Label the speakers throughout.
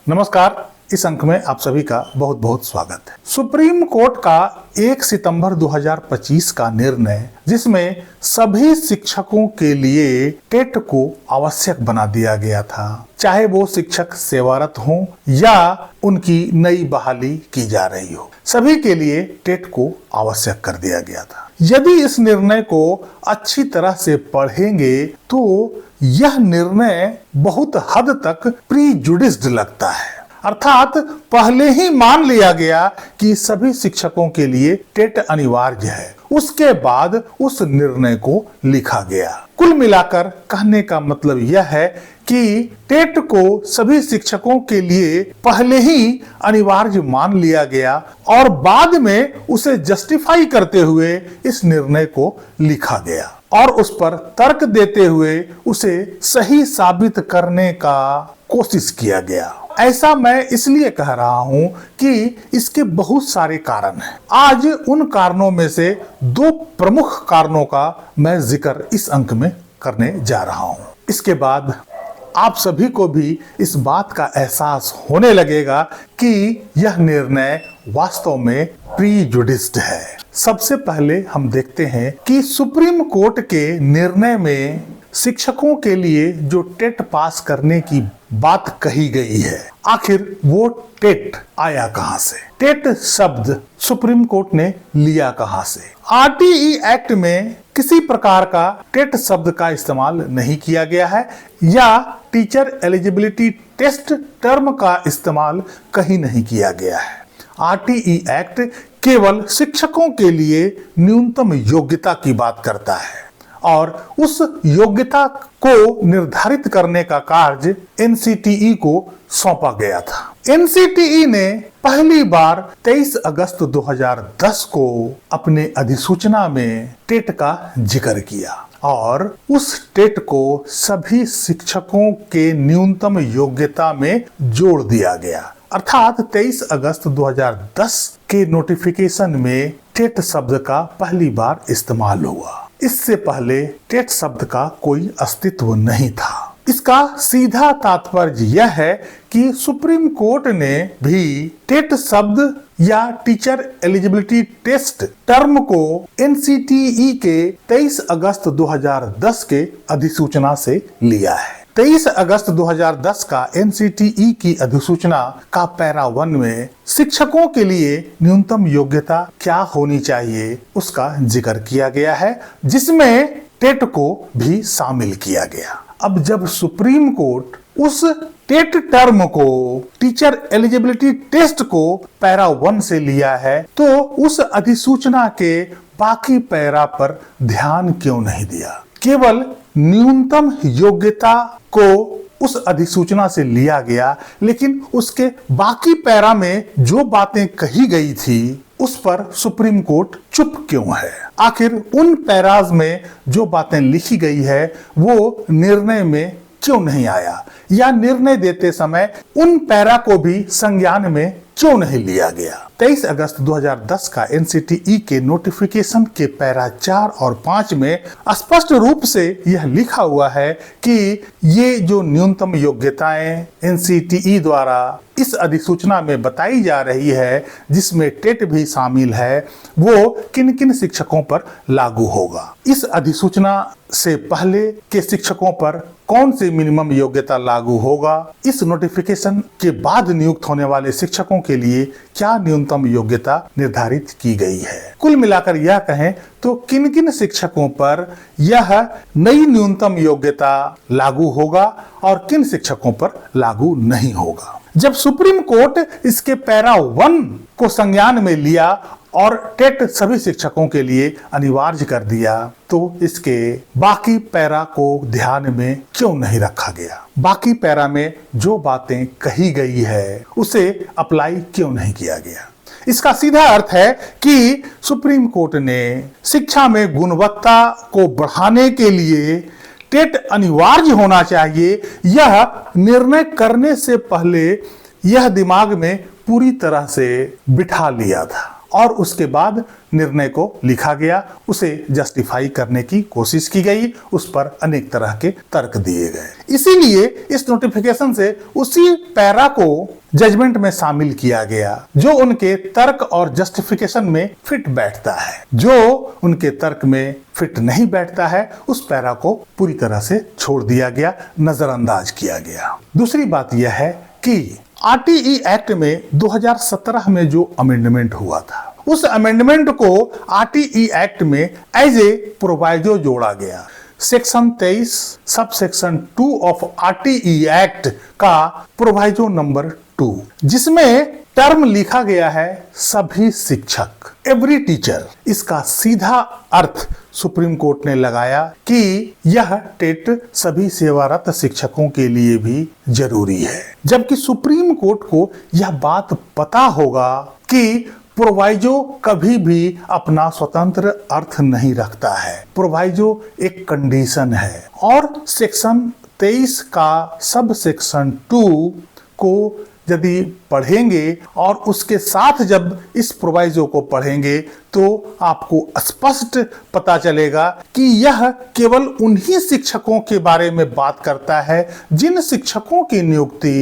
Speaker 1: नमस्कार। इस अंक में आप सभी का बहुत बहुत स्वागत है। सुप्रीम कोर्ट का 1 सितंबर 2025 का निर्णय, जिसमें सभी शिक्षकों के लिए टेट को आवश्यक बना दिया गया था, चाहे वो शिक्षक सेवारत हो या उनकी नई बहाली की जा रही हो, सभी के लिए टेट को आवश्यक कर दिया गया था। यदि इस निर्णय को अच्छी तरह से पढ़ेंगे तो यह निर्णय बहुत हद तक प्रीजुडिस्ड लगता है, अर्थात पहले ही मान लिया गया कि सभी शिक्षकों के लिए टेट अनिवार्य है, उसके बाद उस निर्णय को लिखा गया। कुल मिलाकर कहने का मतलब यह है कि टेट को सभी शिक्षकों के लिए पहले ही अनिवार्य मान लिया गया और बाद में उसे जस्टिफाई करते हुए इस निर्णय को लिखा गया और उस पर तर्क देते हुए उसे सही साबित करने का कोशिश किया गया। ऐसा मैं इसलिए कह रहा हूं कि इसके बहुत सारे कारण हैं। आज उन कारणों में से 2 प्रमुख कारणों का मैं जिक्र इस अंक में करने जा रहा हूं। इसके बाद आप सभी को भी इस बात का एहसास होने लगेगा कि यह निर्णय वास्तव में प्रीजुडिस्ड है। सबसे पहले हम देखते हैं कि सुप्रीम कोर्ट के निर्णय में शिक्षकों के लिए जो टेट पास करने की बात कही गई है, आखिर वो टेट आया कहां से? टेट शब्द सुप्रीम कोर्ट ने लिया कहां से? आरटीई एक्ट में किसी प्रकार का टेट शब्द का इस्तेमाल नहीं किया गया है या टीचर एलिजिबिलिटी टेस्ट टर्म का इस्तेमाल कहीं नहीं किया गया है। आरटीई एक्ट केवल शिक्षकों के लिए न्यूनतम योग्यता की बात करता है और उस योग्यता को निर्धारित करने का कार्य एनसीटीई को सौंपा गया था। एनसीटीई ने पहली बार 23 अगस्त 2010 को अपने अधिसूचना में टेट का जिक्र किया और उस टेट को सभी शिक्षकों के न्यूनतम योग्यता में जोड़ दिया गया, अर्थात 23 अगस्त 2010 के नोटिफिकेशन में टेट शब्द का पहली बार इस्तेमाल हुआ। इससे पहले टेट शब्द का कोई अस्तित्व नहीं था। इसका सीधा तात्पर्य यह है कि सुप्रीम कोर्ट ने भी टेट शब्द या टीचर एलिजिबिलिटी टेस्ट टर्म को एनसीटीई के 23 अगस्त 2010 के अधिसूचना से लिया है। 23 अगस्त 2010 का एनसीटीई की अधिसूचना का पैरा 1 में शिक्षकों के लिए न्यूनतम योग्यता क्या होनी चाहिए उसका जिक्र किया गया है, जिसमें टेट को भी शामिल किया गया। अब जब सुप्रीम कोर्ट उस टेट टर्म को टीचर एलिजिबिलिटी टेस्ट को पैरा 1 से लिया है तो उस अधिसूचना के बाकी पैरा पर ध्यान क्यों नहीं दिया? केवल न्यूनतम योग्यता को उस अधिसूचना से लिया गया, लेकिन उसके बाकी पैरा में जो बातें कही गई थी उस पर सुप्रीम कोर्ट चुप क्यों है? आखिर उन पैराज में जो बातें लिखी गई है वो निर्णय में क्यों नहीं आया या निर्णय देते समय उन पैरा को भी संज्ञान में क्यों नहीं लिया गया? 23 अगस्त 2010 का एनसीटीई के नोटिफिकेशन के पैरा 4 और 5 में स्पष्ट रूप से यह लिखा हुआ है कि ये जो न्यूनतम योग्यताएं एनसीटीई द्वारा इस अधिसूचना में बताई जा रही है, जिसमें टेट भी शामिल है, वो किन किन शिक्षकों पर लागू होगा। इस अधिसूचना से पहले के शिक्षकों पर कौन सी मिनिमम योग्यता लागू होगा, इस नोटिफिकेशन के बाद नियुक्त होने वाले शिक्षकों के लिए क्या न्यूनतम योग्यता निर्धारित की गई है। कुल मिलाकर यह कहें तो किन किन शिक्षकों पर यह नई न्यूनतम योग्यता लागू होगा और किन शिक्षकों पर लागू नहीं होगा। जब सुप्रीम कोर्ट इसके पैरा 1 को संज्ञान में लिया और टेट सभी शिक्षकों के लिए अनिवार्य कर दिया तो इसके बाकी पैरा को ध्यान में क्यों नहीं रखा गया? बाकी पैरा में जो बातें कही गई है उसे अप्लाई क्यों नहीं किया गया? इसका सीधा अर्थ है कि सुप्रीम कोर्ट ने शिक्षा में गुणवत्ता को बढ़ाने के लिए टेट अनिवार्य होना चाहिए, यह निर्णय करने से पहले यह दिमाग में पूरी तरह से बिठा लिया था और उसके बाद निर्णय को लिखा गया, उसे जस्टिफाई करने की कोशिश की गई, उस पर अनेक तरह के तर्क दिए गए। इसीलिए इस नोटिफिकेशन से उसी पैरा को जजमेंट में शामिल किया गया जो उनके तर्क और जस्टिफिकेशन में फिट बैठता है। जो उनके तर्क में फिट नहीं बैठता है उस पैरा को पूरी तरह से छोड़ दिया गया, नजरअंदाज किया गया। दूसरी बात यह है कि आरटीई एक्ट में 2017 में जो अमेंडमेंट हुआ था, उस अमेंडमेंट को आरटीई एक्ट में एज ए प्रोवाइजो जोड़ा गया। Section 23 sub section 2 of RTE act का प्रोवाइजो नंबर 2, जिसमें टर्म लिखा गया है सभी शिक्षक, एवरी टीचर। इसका सीधा अर्थ सुप्रीम कोर्ट ने लगाया कि यह टेट सभी सेवारत शिक्षकों के लिए भी जरूरी है, जबकि सुप्रीम कोर्ट को यह बात पता होगा कि प्रोवाइजो कभी भी अपना स्वतंत्र अर्थ नहीं रखता है। प्रोवाइजो एक कंडीशन है और सेक्शन 23 का सब सेक्शन 2 को यदि पढ़ेंगे और उसके साथ जब इस प्रोवाइजो को पढ़ेंगे तो आपको स्पष्ट पता चलेगा कि यह केवल उन्हीं शिक्षकों के बारे में बात करता है जिन शिक्षकों की नियुक्ति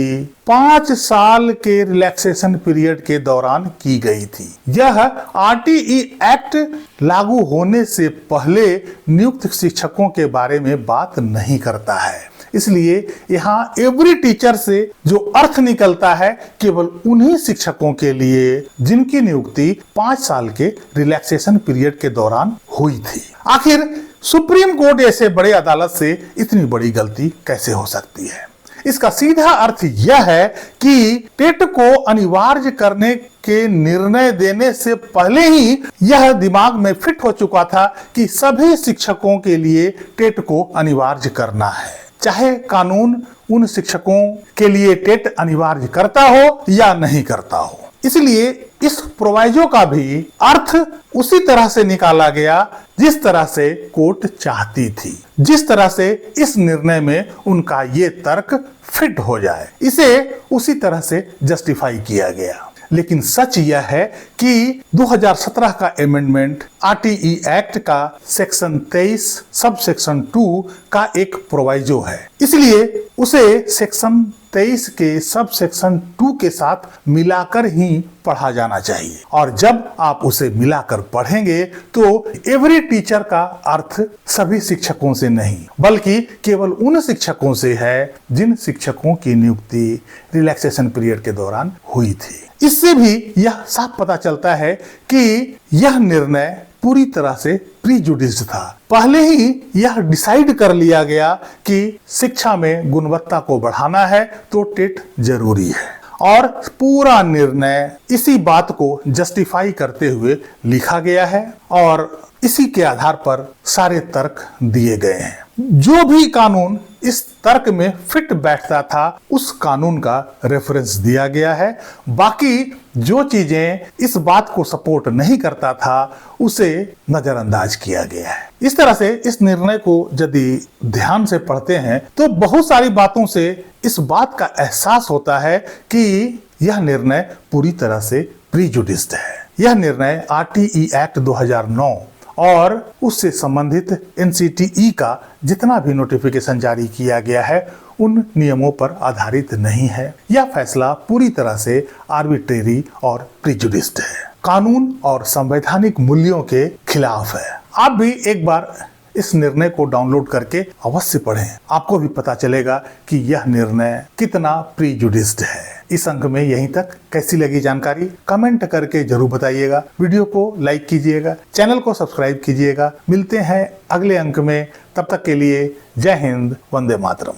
Speaker 1: 5 साल के रिलैक्सेशन पीरियड के दौरान की गई थी। यह आरटीई एक्ट लागू होने से पहले नियुक्त शिक्षकों के बारे में बात नहीं करता है। इसलिए यहाँ एवरी टीचर से जो अर्थ निकलता है केवल उन्हीं शिक्षकों के लिए जिनकी नियुक्ति 5 साल के रिलैक्सेशन पीरियड के दौरान हुई थी। आखिर सुप्रीम कोर्ट ऐसे बड़े अदालत से इतनी बड़ी गलती कैसे हो सकती है? इसका सीधा अर्थ यह है कि टेट को अनिवार्य करने के निर्णय देने से पहले ही यह दिमाग में फिट हो चुका था कि सभी शिक्षकों के लिए टेट को अनिवार्य करना है, चाहे कानून उन शिक्षकों के लिए टेट अनिवार्य करता हो या नहीं करता हो। इसलिए इस प्रोवाइजो का भी अर्थ उसी तरह से निकाला गया जिस तरह से कोर्ट चाहती थी, जिस तरह से इस निर्णय में उनका ये तर्क फिट हो जाए, इसे उसी तरह से जस्टिफाई किया गया। लेकिन सच यह है कि 2017 का अमेंडमेंट आरटीई एक्ट का सेक्शन 23 सब सेक्शन 2 का एक प्रोवाइजो है, इसलिए उसे सेक्शन 23 के सब सेक्शन 2 के साथ मिलाकर ही पढ़ा जाना चाहिए। और जब आप उसे मिलाकर पढ़ेंगे तो एवरी टीचर का अर्थ सभी शिक्षकों से नहीं बल्कि केवल उन शिक्षकों से है जिन शिक्षकों की नियुक्ति रिलैक्सेशन पीरियड के दौरान हुई थी। इससे भी यह साफ पता चलता है कि यह निर्णय पूरी तरह से प्रीजुडिस्ड था। पहले ही यह डिसाइड कर लिया गया कि शिक्षा में गुणवत्ता को बढ़ाना है तो टेट जरूरी है, और पूरा निर्णय इसी बात को जस्टिफाई करते हुए लिखा गया है और इसी के आधार पर सारे तर्क दिए गए हैं। जो भी कानून इस तर्क में फिट बैठता था उस कानून का रेफरेंस दिया गया है। बाकी जो चीजें इस बात को सपोर्ट नहीं करता था उसे नजरअंदाज किया गया है। इस तरह से इस निर्णय को यदि ध्यान से पढ़ते हैं तो बहुत सारी बातों से इस बात का एहसास होता है कि यह निर्णय पूरी तरह से प्रीजुडिस्ड है। यह निर्णय आरटीई एक्ट 2009 और उससे संबंधित एनसीटीई का जितना भी नोटिफिकेशन जारी किया गया है उन नियमों पर आधारित नहीं है। यह फैसला पूरी तरह से आर्बिट्रेरी और प्रीजुडिस्ड है, कानून और संवैधानिक मूल्यों के खिलाफ है। आप भी एक बार इस निर्णय को डाउनलोड करके अवश्य पढ़ें, आपको भी पता चलेगा कि यह निर्णय कितना प्रीजुडिस्ड है। इस अंक में यहीं तक। कैसी लगी जानकारी कमेंट करके जरूर बताइएगा। वीडियो को लाइक कीजिएगा, चैनल को सब्सक्राइब कीजिएगा। मिलते हैं अगले अंक में, तब तक के लिए जय हिंद, वंदे मातरम।